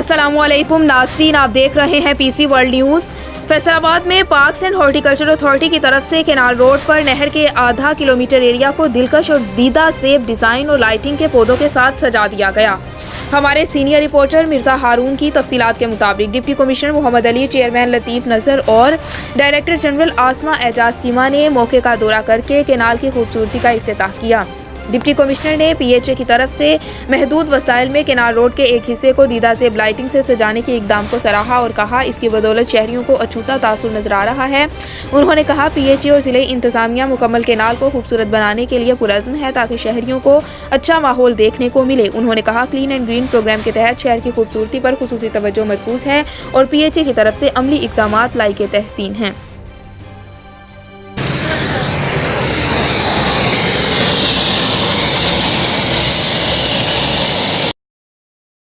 अस्सलामुअलैकुम नाज़रीन, आप देख रहे हैं पीसी वर्ल्ड न्यूज़। फैसलाबाद में पार्क्स एंड हॉर्टिकल्चर अथॉरिटी की तरफ से केनाल रोड पर नहर के आधा किलोमीटर एरिया को दिलकश और दीदा सेब डिज़ाइन और लाइटिंग के पौधों के साथ सजा दिया गया। हमारे सीनियर रिपोर्टर मिर्ज़ा हारून की तफसीलात के मुताबिक deputy commissioner Mohammad Ali, chairman Latif Nazar और डायरेक्टर जनरल आसमा एजाज चीमा ने मौके का दौरा करके केनाल की खूबसूरती का इफ्तिताह किया। डिप्टी कमिश्नर ने PHA की तरफ से महदूद वसाइल में केनाल रोड के एक हिस्से को दीदा सेब लाइटिंग से सजाने के इकदाम को सराहा और कहा इसकी बदौलत शहरियों को अछूता तासुर नजर आ रहा है। उन्होंने कहा PHA और ज़िले इंतज़ामिया मुकम्मल केनाल को खूबसूरत बनाने के लिए पुरज़्म है ताकि शहरियों को अच्छा माहौल देखने को मिले। उन्होंने कहा क्लीन एंड ग्रीन प्रोग्राम के तहत शहर की खूबसूरती पर खुसूसी तवज्जो मरकूज़ है और PHA की तरफ से अमली इकदामात लायक तहसीन हैं।